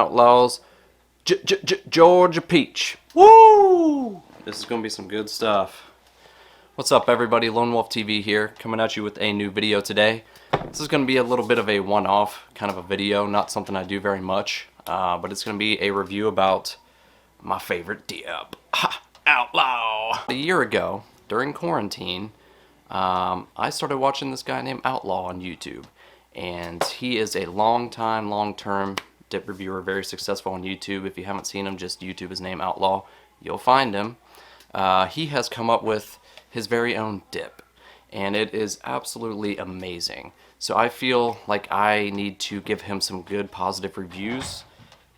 Outlaw's Georgia Peach. Woo! This is going to be some good stuff. What's up, everybody? Lone Wolf TV here, coming at you with a new video today. This is going to be a little bit of a one-off kind of a video, not something I do very much, but it's going to be a review about my favorite dip, Outlaw. A year ago, during quarantine, I started watching this guy named Outlaw on YouTube, and he is a long-term dip reviewer, very successful on YouTube. If you haven't seen him, just YouTube his name, Outlaw. You'll find him. He has come up with his very own dip, and it is absolutely amazing. So I feel like I need to give him some good positive reviews,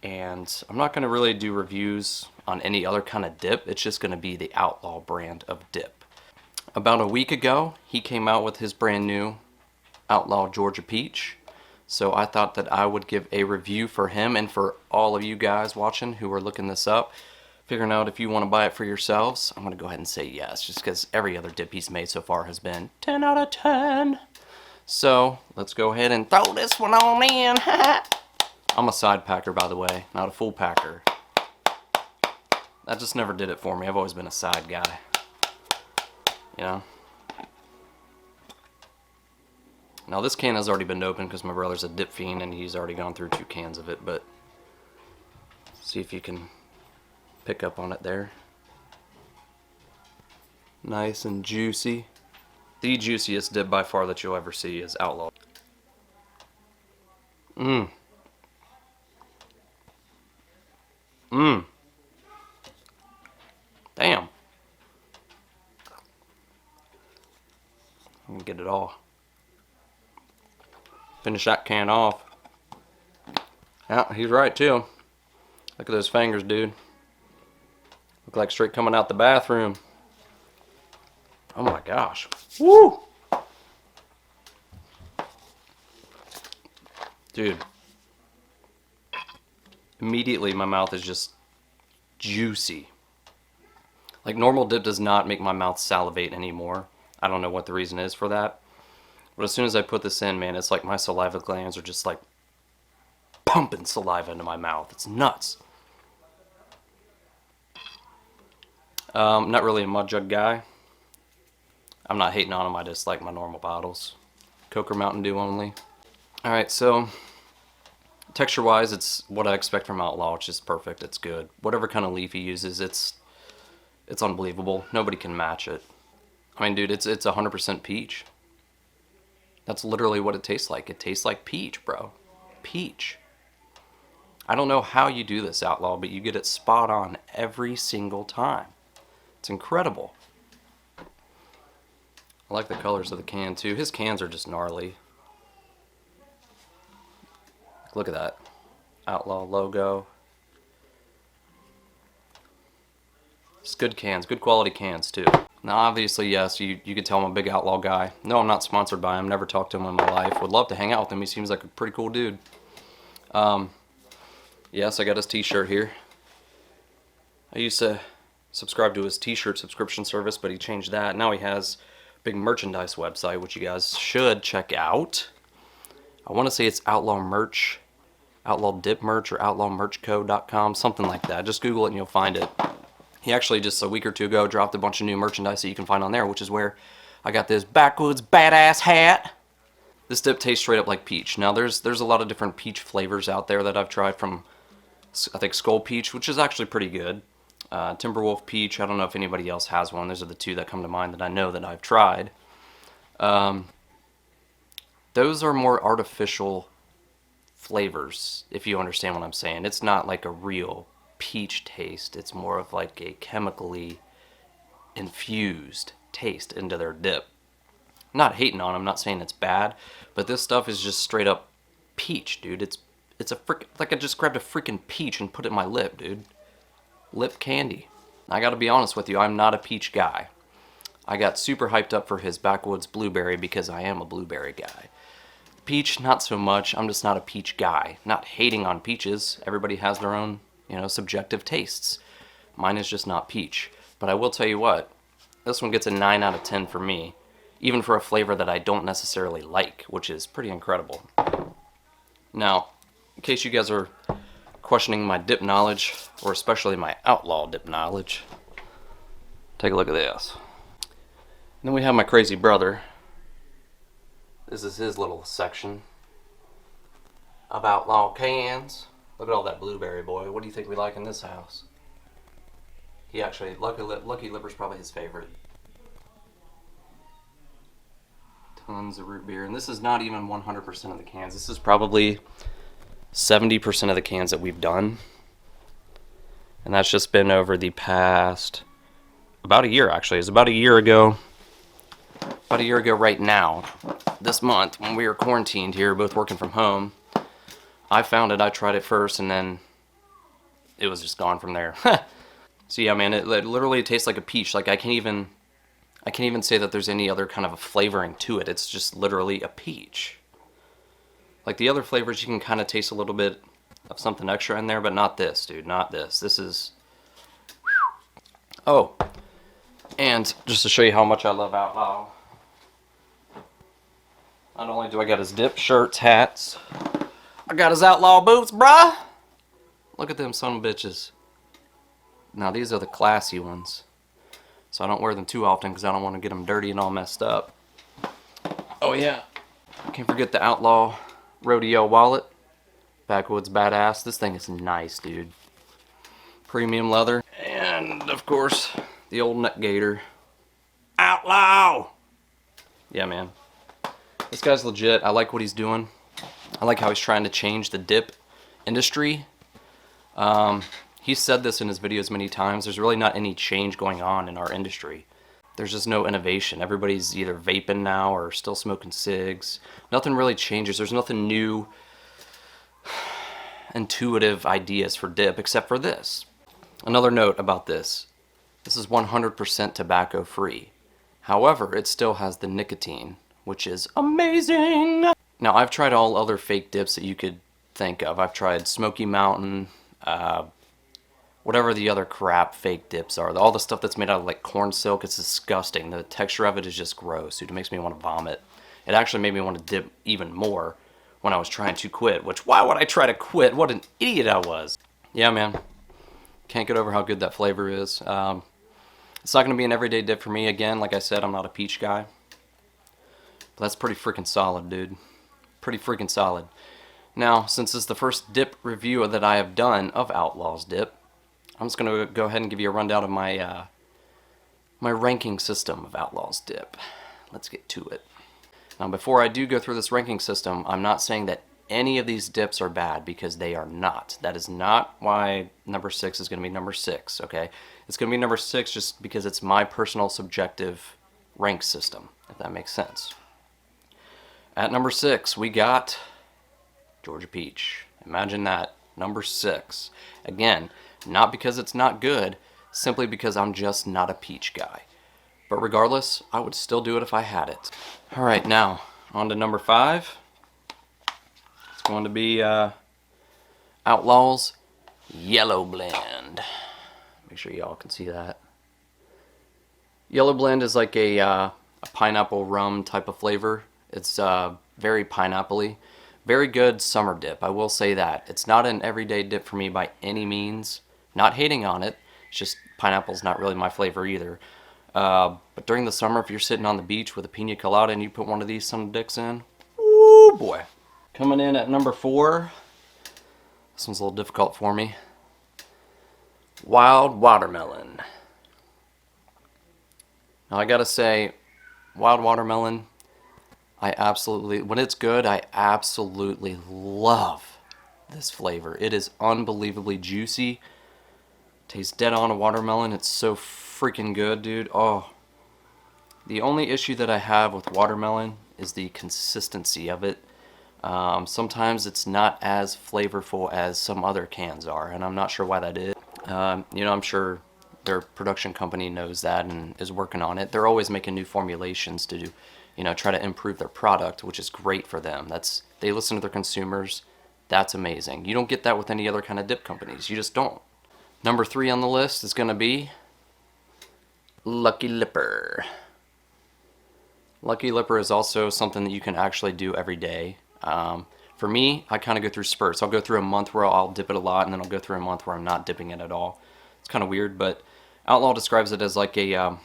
and I'm not going to really do reviews on any other kind of dip. It's just going to be the Outlaw brand of dip. About a week ago, he came out with his brand new Outlaw Georgia Peach. So I thought that I would give a review for him and for all of you guys watching who are looking this up, figuring out if you want to buy it for yourselves. I'm going to go ahead and say yes, just because every other dip he's made so far has been 10 out of 10. So let's go ahead and throw this one on in. I'm a side packer, by the way, not a full packer. That just never did it for me. I've always been a side guy. You know? Now this can has already been opened because my brother's a dip fiend and he's already gone through 2 cans of it, but see if you can pick up on it there. Nice and juicy. The juiciest dip by far that you'll ever see is Outlaw. Damn. I'm gonna get it all. Finish that can off. Yeah, he's right too. Look at those fingers, dude. Look like straight coming out the bathroom. Oh my gosh. Woo! Dude. Immediately my mouth is just juicy. Like normal dip does not make my mouth salivate anymore. I don't know what the reason is for that. But as soon as I put this in, man, it's like my saliva glands are just like pumping saliva into my mouth. It's nuts. Not really a mud jug guy. I'm not hating on them, I just like my normal bottles. Coke or Mountain Dew only. Alright, so texture wise, it's what I expect from Outlaw, which is perfect, it's good. Whatever kind of leaf he uses, it's unbelievable. Nobody can match it. I mean, dude, it's 100% peach. That's literally what it tastes like. It tastes like peach, bro. Peach. I don't know how you do this, Outlaw, but you get it spot on every single time. It's incredible. I like the colors of the can, too. His cans are just gnarly. Look at that. Outlaw logo. It's good cans. Good quality cans, too. Now, obviously, yes, you can tell I'm a big Outlaw guy. No, I'm not sponsored by him. Never talked to him in my life. Would love to hang out with him. He seems like a pretty cool dude. Yes, I got his t-shirt here. I used to subscribe to his t-shirt subscription service, but he changed that. Now he has a big merchandise website, which you guys should check out. I want to say it's Outlaw Merch, Outlaw Dip Merch, or outlawmerchco.com, something like that. Just Google it and you'll find it. He actually just a week or 2 ago dropped a bunch of new merchandise that you can find on there, which is where I got this Backwoods badass hat. This dip tastes straight up like peach. Now there's a lot of different peach flavors out there that I've tried, from I think Skull Peach, which is actually pretty good. Timberwolf Peach, I don't know if anybody else has one. Those are the 2 that come to mind that I know that I've tried. Those are more artificial flavors, if you understand what I'm saying. It's not like a real peach taste. It's more of like a chemically infused taste into their dip. I'm not hating on them, I'm not saying it's bad, but this stuff is just straight up peach, dude. It's a like I just grabbed a freaking peach and put it in my lip, dude. Lip candy. I gotta be honest with you, I'm not a peach guy. I got super hyped up for his Backwoods Blueberry because I am a blueberry guy. Peach, not so much. I'm just not a peach guy. Not hating on peaches. Everybody has their own, subjective tastes. Mine is just not peach. But I will tell you what, this one gets a 9 out of 10 for me, even for a flavor that I don't necessarily like, which is pretty incredible. Now, in case you guys are questioning my dip knowledge, or especially my Outlaw dip knowledge, take a look at this. And then we have my crazy brother. This is his little section of Outlaw cans. Look at all that blueberry, boy. What do you think we like in this house? He actually, Lucky Lipper's probably his favorite. Tons of root beer. And this is not even 100% of the cans. This is probably 70% of the cans that we've done. And that's just been over the past, about a year actually. It was about a year ago. About a year ago right now, this month, when we were quarantined here, both working from home, I found it, I tried it first, and then it was just gone from there. So yeah, man, it literally tastes like a peach. Like I can't even say that there's any other kind of a flavoring to it. It's just literally a peach. Like the other flavors, you can kind of taste a little bit of something extra in there, but not this, dude, not this. This is... Oh, and just to show you how much I love Outlaw, not only do I got his dip shirts, hats, I got his Outlaw boots, bruh. Look at them son of bitches. Now these are the classy ones, so I don't wear them too often because I don't want to get them dirty and all messed up. Oh yeah, can't forget the Outlaw Rodeo wallet. Backwoods badass. This thing is nice, dude. Premium leather. And of course, the old neck gator. Outlaw! Yeah, man. This guy's legit. I like what he's doing. I like how he's trying to change the dip industry. He's said this in his videos many times. There's really not any change going on in our industry. There's just no innovation. Everybody's either vaping now or still smoking cigs. Nothing really changes. There's nothing new, intuitive ideas for dip except for this. Another note about this. This is 100% tobacco free. However, it still has the nicotine, which is amazing. Now, I've tried all other fake dips that you could think of. I've tried Smoky Mountain, whatever the other crap fake dips are. All the stuff that's made out of like corn silk, it's disgusting. The texture of it is just gross, dude. It makes me want to vomit. It actually made me want to dip even more when I was trying to quit, which why would I try to quit? What an idiot I was. Yeah, man. Can't get over how good that flavor is. It's not going to be an everyday dip for me. Again, like I said, I'm not a peach guy. But that's pretty freaking solid, dude. Pretty freaking solid. Now, since it's the first dip review that I have done of Outlaw's dip, I'm just going to go ahead and give you a rundown of my my ranking system of Outlaw's dip. Let's get to it. Now, before I do go through this ranking system, I'm not saying that any of these dips are bad, because they are not. That is not why number 6 is going to be number 6, okay? It's going to be number 6 just because it's my personal subjective rank system, if that makes sense. At number 6, we got Georgia Peach. Imagine that, number 6. Again, not because it's not good, simply because I'm just not a peach guy. But regardless, I would still do it if I had it. Alright, now, on to number 5. It's going to be Outlaw's Yellow Blend. Make sure y'all can see that. Yellow Blend is like a pineapple rum type of flavor. It's very pineapple-y. Very good summer dip, I will say that. It's not an everyday dip for me by any means. Not hating on it. It's just pineapple's not really my flavor either. But during the summer, if you're sitting on the beach with a pina colada and you put one of these some dicks in, woo boy. Coming in at number 4, this one's a little difficult for me. Wild Watermelon. Now I gotta say, Wild Watermelon, when it's good, I absolutely love this flavor. It is unbelievably juicy. Tastes dead on a watermelon. It's so freaking good, dude. Oh. The only issue that I have with watermelon is the consistency of it. Sometimes it's not as flavorful as some other cans are, and I'm not sure why that is. You know, I'm sure their production company knows that and is working on it. They're always making new formulations to, you know, try to improve their product, which is great for them. They listen to their consumers. That's amazing. You don't get that with any other kind of dip companies. You just don't. Number 3 on the list is going to be Lucky Lipper. Lucky Lipper is also something that you can actually do every day. For me, I kind of go through spurts. I'll go through a month where I'll dip it a lot, and then I'll go through a month where I'm not dipping it at all. It's kind of weird, but Outlaw describes it as like a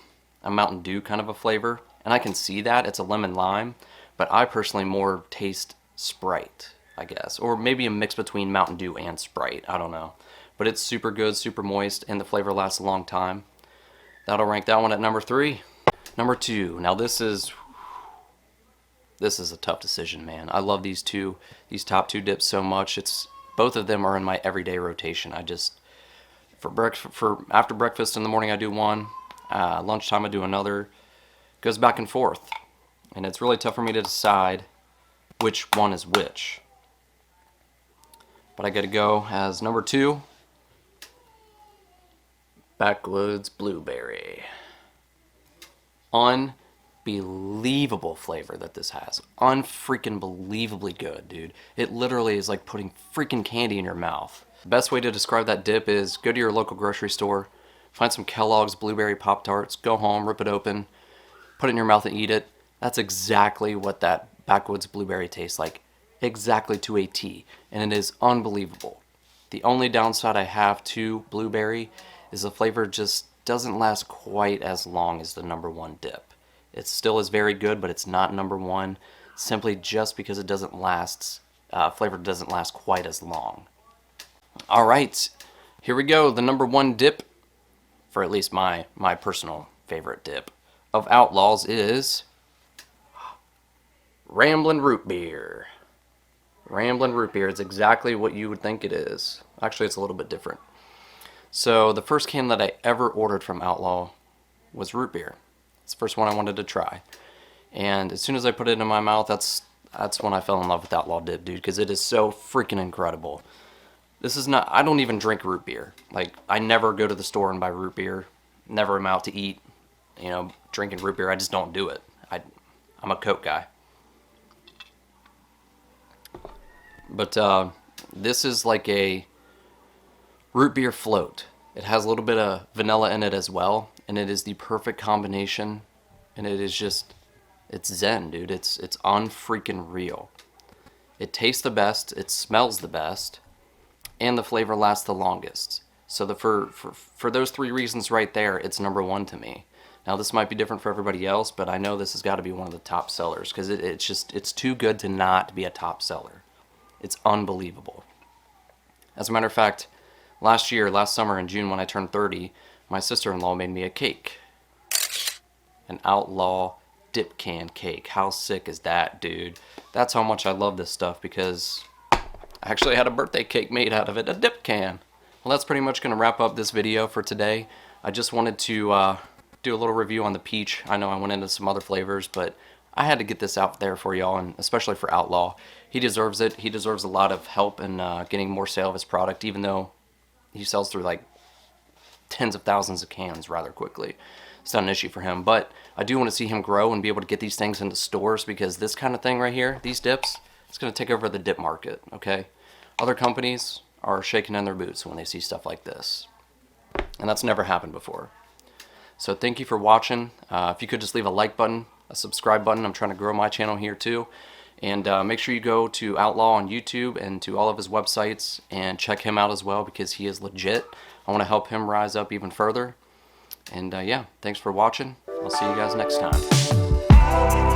Mountain Dew kind of a flavor, and I can see that. It's a lemon lime, but I personally more taste Sprite, I guess, or maybe a mix between Mountain Dew and Sprite. I don't know, but it's super good, super moist, and the flavor lasts a long time. That'll rank that one at number 3. Number 2. Now this is a tough decision, man. I love these top two dips so much. Both of them are in my everyday rotation. For after breakfast in the morning I do one, lunchtime I do another. Goes back and forth, and it's really tough for me to decide which one is which. But I gotta go as number 2, Backwoods Blueberry. Unbelievable flavor that this has. Unfreaking believably good, dude. It literally is like putting freaking candy in your mouth. The best way to describe that dip is go to your local grocery store, find some Kellogg's Blueberry Pop-Tarts, go home, rip it open, put it in your mouth and eat it. That's exactly what that Backwoods Blueberry tastes like. Exactly to a T. And it is unbelievable. The only downside I have to blueberry is the flavor just doesn't last quite as long as the number 1 dip. It still is very good, but it's not number 1 simply just because it doesn't last, flavor doesn't last quite as long. Alright, here we go. The number 1 dip, for at least my personal favorite dip of Outlaws, is Ramblin Root Beer. Ramblin Root Beer is exactly what you would think it is. Actually, it's a little bit different. So the first can that I ever ordered from Outlaw was root beer. It's the first one I wanted to try. And as soon as I put it in my mouth, that's when I fell in love with Outlaw dip, dude, because it is so freaking incredible. This is not, I don't even drink root beer. Like, I never go to the store and buy root beer. Never am out to eat, drinking root beer. I just don't do it. I'm a Coke guy. But this is like a root beer float. It has a little bit of vanilla in it as well, and it is the perfect combination, and it is just, it's zen, dude. It's unfreaking real. It tastes the best, it smells the best, and the flavor lasts the longest. So for those 3 reasons right there, it's number 1 to me. Now this might be different for everybody else, but I know this has got to be one of the top sellers because it's too good to not be a top seller. It's unbelievable. As a matter of fact, last summer in June when I turned 30, my sister-in-law made me a cake. An Outlaw dip can cake. How sick is that, dude? That's how much I love this stuff because I actually had a birthday cake made out of it, a dip can. Well, that's pretty much going to wrap up this video for today. I just wanted to do a little review on the peach. I know I went into some other flavors, but I had to get this out there for y'all, and especially for Outlaw. He deserves it. He deserves a lot of help in getting more sale of his product, even though he sells through like tens of thousands of cans rather quickly. It's not an issue for him, but I do want to see him grow and be able to get these things into stores because this kind of thing right here, these dips, it's going to take over the dip market, okay? Other companies are shaking in their boots when they see stuff like this, and that's never happened before. So thank you for watching. If you could just leave a like button, a subscribe button. I'm trying to grow my channel here too. And make sure you go to Outlaw on YouTube and to all of his websites and check him out as well because he is legit. I want to help him rise up even further. And yeah, thanks for watching. I'll see you guys next time.